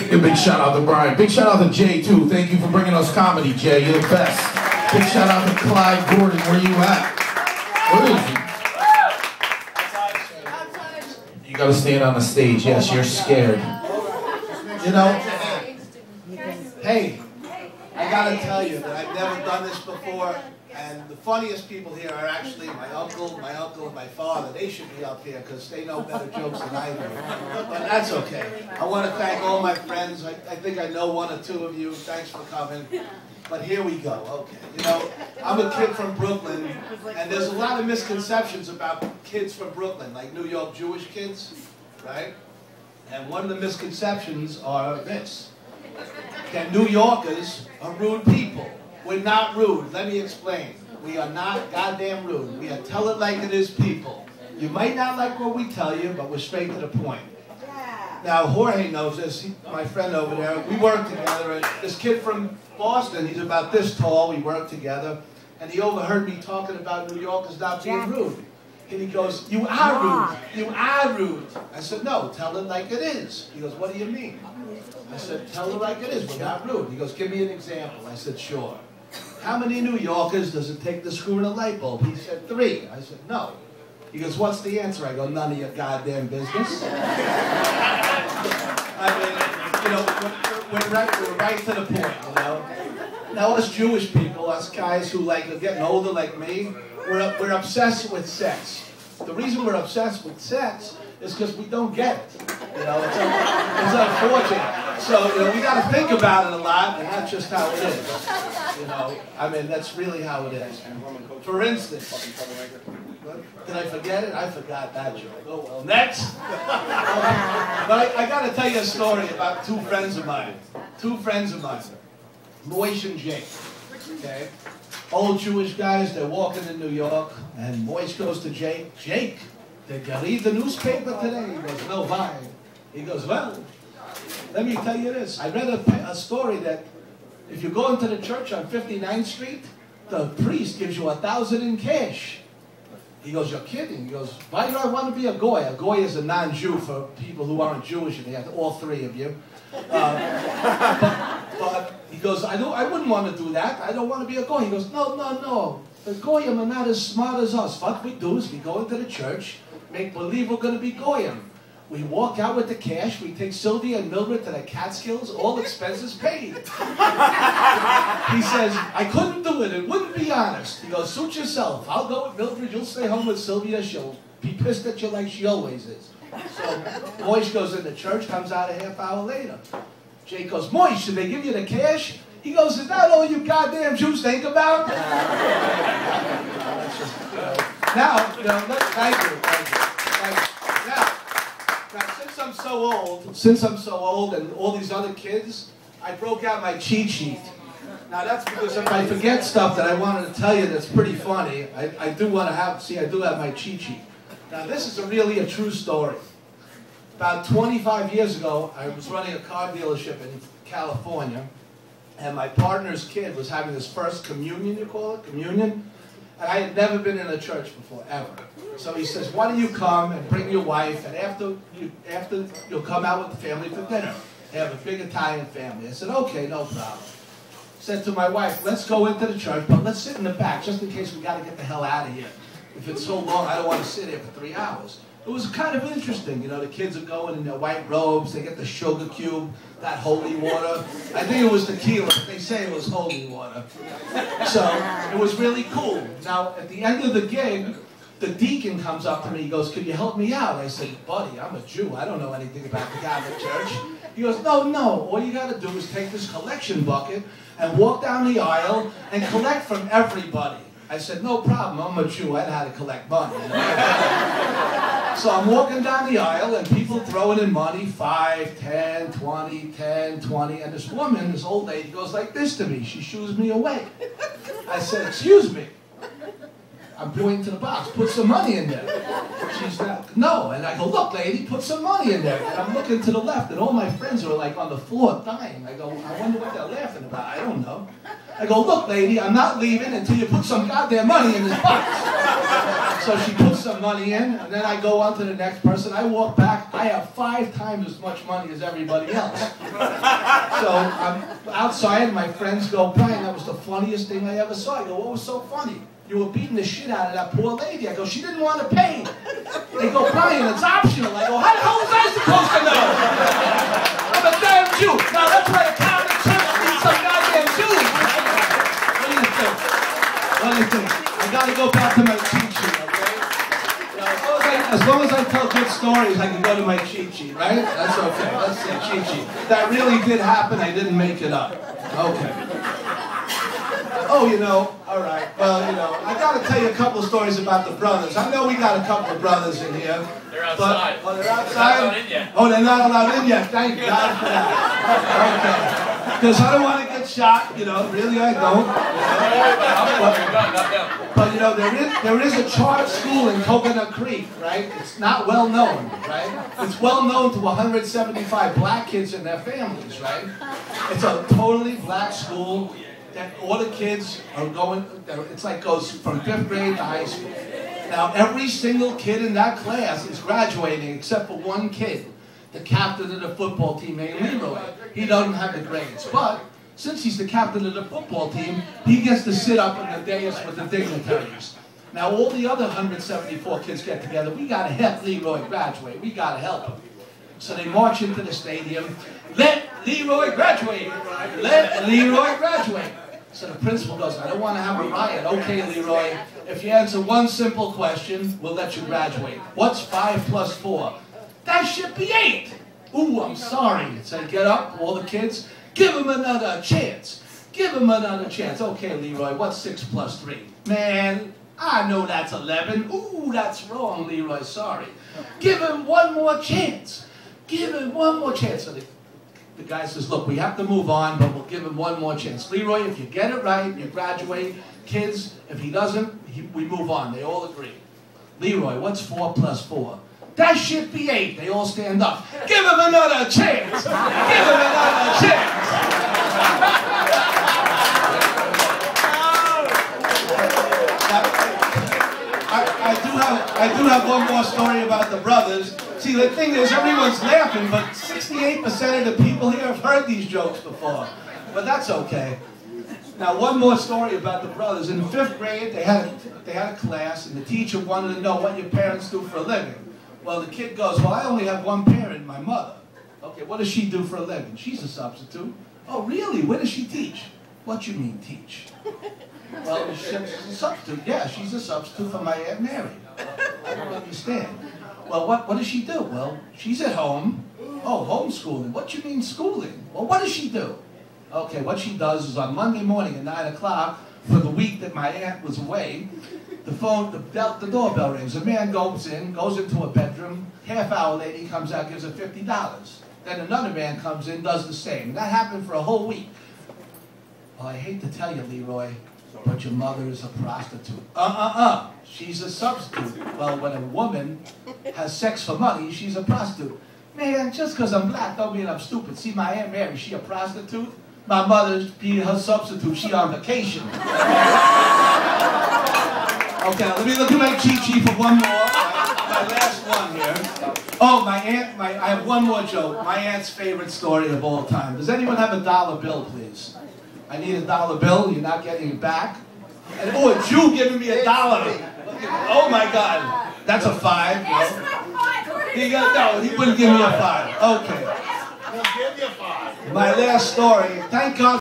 Give a big shout out to Brian. Big shout out to Jay, too. Thank you for bringing us comedy, Jay. You're the best. Big shout out to Clyde Gordon. Where you at? Where is he? You gotta stand on the stage. Yes, you're scared. You know, hey, I gotta tell you that I've never done this before, and the funniest people here are actually my uncle, and my father. They should be up here because they know better jokes than I do. But that's okay. I want to thank all my friends. I think I know one or two of you. Thanks for coming. But here we go. Okay. You know, I'm a kid from Brooklyn, and there's a lot of misconceptions about kids from Brooklyn, like New York Jewish kids, right? And one of the misconceptions are this: that New Yorkers are rude people. We're not rude. Let me explain. We are not goddamn rude. We are tell it like it is people. You might not like what we tell you, but we're straight to the point. Now, Jorge knows this. My friend over there, we work together. And this kid from Boston, he's about this tall. We work together. And he overheard me talking about New Yorkers not being rude. And he goes, "You are rude. You are rude." I said, "No, tell it like it is." He goes, "What do you mean?" I said, "Tell it like it is. We're not rude." He goes, "Give me an example." I said, "Sure. How many New Yorkers does it take to screw in a light bulb?" He said, 3. I said, "No." He goes, "What's the answer?" I go, "None of your goddamn business." I mean, you know, we're right to the point, you know. Now, us Jewish people, us guys who are getting older like me, we're obsessed with sex. The reason we're obsessed with sex is because we don't get it. You know, it's unfortunate. So, you know, we got to think about it a lot, and that's just how it is. You know, I mean, that's really how it is. For instance, did I forget it? I forgot that joke. Oh, well, next. But I got to tell you a story about two friends of mine. Moish and Jake. Okay? Old Jewish guys, they're walking in New York, and Moish goes to Jake. "Jake, did you read the newspaper today?" He goes, "No, why?" He goes, "Well, let me tell you this. I read a story that if you go into the church on 59th Street, the priest gives you $1,000 in cash." He goes, "You're kidding." He goes, "Why do I want to be a goy?" A goy is a non-Jew for people who aren't Jewish, and they have all 3 of you. But he goes, I wouldn't want to do that. I don't want to be a goy. He goes, no. The goyim are not as smart as us. What we do is we go into the church, make believe we're going to be goyim. We walk out with the cash. We take Sylvia and Mildred to the Catskills, all expenses paid. He says, "I couldn't do it. It wouldn't be honest." He goes, "Suit yourself. I'll go with Mildred. You'll stay home with Sylvia. She'll be pissed at you like she always is." So Moish goes into church, comes out a half hour later. Jake goes, "Moish, should they give you the cash?" He goes, "Is that all you goddamn Jews think about?" Now, thank you. Now, since I'm so old and all these other kids, I broke out my cheat sheet. Now that's because if I forget stuff that I wanted to tell you that's pretty funny, I do have my cheat sheet. Now this is really a true story. About 25 years ago, I was running a car dealership in California, and my partner's kid was having his first communion, you call it, communion, and I had never been in a church before, ever. So he says, "Why don't you come and bring your wife, and after you'll come out with the family for dinner. They have a big Italian family." I said, "Okay, no problem." Said to my wife, "Let's go into the church, but let's sit in the back, just in case we got to get the hell out of here. If it's so long, I don't want to sit here for 3 hours." It was kind of interesting, you know, the kids are going in their white robes, they get the sugar cube, that holy water. I think it was tequila, but they say it was holy water. So, it was really cool. Now, at the end of the gig, the deacon comes up to me, he goes, "Could you help me out?" I said, "Buddy, I'm a Jew, I don't know anything about the Catholic Church." He goes, No, all you gotta do is take this collection bucket and walk down the aisle and collect from everybody. I said, "No problem, I'm a Jew, I know how to collect money." So I'm walking down the aisle and people throwing in money, 5, 10, 20, 10, 20, and this woman, this old lady, goes like this to me. She shoos me away. I said, "Excuse me." I'm pointing to the box, "Put some money in there." She's like, "No." And I go, "Look, lady, put some money in there." And I'm looking to the left, and all my friends are like on the floor dying. I go, "I wonder what they're laughing about. I don't know." I go, "Look, lady, I'm not leaving until you put some goddamn money in this box." So she puts some money in, and then I go on to the next person. I walk back. I have 5 times as much money as everybody else. So I'm outside. My friends go, Brian, that was the funniest thing I ever saw. I go, what was so funny? You were beating the shit out of that poor lady. I go, she didn't want to pay. They go, Brian, it's optional. I go, how the hell was I supposed to know? I'm a damn Jew. Now that's why the Catholic Church needs some goddamn Jews. What do you think? What do you think? I got to go back to my cheat sheet, okay? As long as I tell good stories, I can go to my cheat sheet, right? That's okay. Let's see, cheat sheet. That really did happen. I didn't make it up. Okay. Oh, you know, all right. Well, you know, I got to tell you a couple of stories about the brothers. I know we got a couple of brothers in here. They're outside. But, they're outside? They're not in yet. Oh, they're not allowed in yet. Thank God for that. Okay. Because I don't want to get shot, you know. Really, I don't. But you know, there is a charter school in Coconut Creek, right? It's not well known, right? It's well known to 175 black kids and their families, right? It's a totally black school. That all the kids are going, it's like goes from 5th grade to high school. Now every single kid in that class is graduating except for one kid, the captain of the football team named Leroy. He doesn't have the grades, but since he's the captain of the football team, he gets to sit up on the dais with the dignitaries. Now all the other 174 kids get together, we gotta help Leroy graduate, we gotta help him. So they march into the stadium, let Leroy graduate, let Leroy graduate. So the principal goes, I don't want to have a riot. Okay, Leroy, if you answer one simple question, we'll let you graduate. What's 5 plus 4? That should be 8. Ooh, I'm sorry. So get up, all the kids, give him another chance. Give him another chance. Okay, Leroy, what's 6 plus 3? Man, I know that's 11. Ooh, that's wrong, Leroy, sorry. Give him one more chance. Give him one more chance. So the guy says, look, we have to move on, but we'll give him one more chance. Leroy, if you get it right, you graduate. Kids, if he doesn't, we move on. They all agree. Leroy, what's 4 plus 4? That should be 8. They all stand up. Give him another chance. Give him another chance. I do have one more story about the brothers. See, the thing is, everyone's laughing, but 68% of the people here have heard these jokes before. But that's okay. Now, one more story about the brothers. In 5th grade, they had a class, and the teacher wanted to know what your parents do for a living. Well, the kid goes, well, I only have one parent, my mother. Okay, what does she do for a living? She's a substitute. Oh, really? Where does she teach? What you mean, teach? Well, she's a substitute. Yeah, she's a substitute for my Aunt Mary. I don't understand. Well, what does she do? Well, she's at home. Oh, homeschooling. What you mean schooling? Well, what does she do? Okay, what she does is on Monday morning at 9 o'clock, for the week that my aunt was away, the doorbell rings. A man goes into a bedroom. Half-hour later, he comes out, gives her $50. Then another man comes in, does the same. And that happened for a whole week. Well, I hate to tell you, Leroy, but your mother is a prostitute. She's a substitute. Well, when a woman has sex for money, she's a prostitute. Man, just because I'm black don't mean I'm stupid. See, my Aunt Mary, she a prostitute? My mother's being her substitute. She on vacation. Okay, let me look at my cheat sheet for one more. My last one here. Oh, my aunt, I have one more joke. My aunt's favorite story of all time. Does anyone have a $1 bill, please? I need a $1 bill. You're not getting it back. And oh, a Jew giving me $1. Oh my God, that's a 5. No, no, he wouldn't give me a 5. Okay. My last story. Thank God.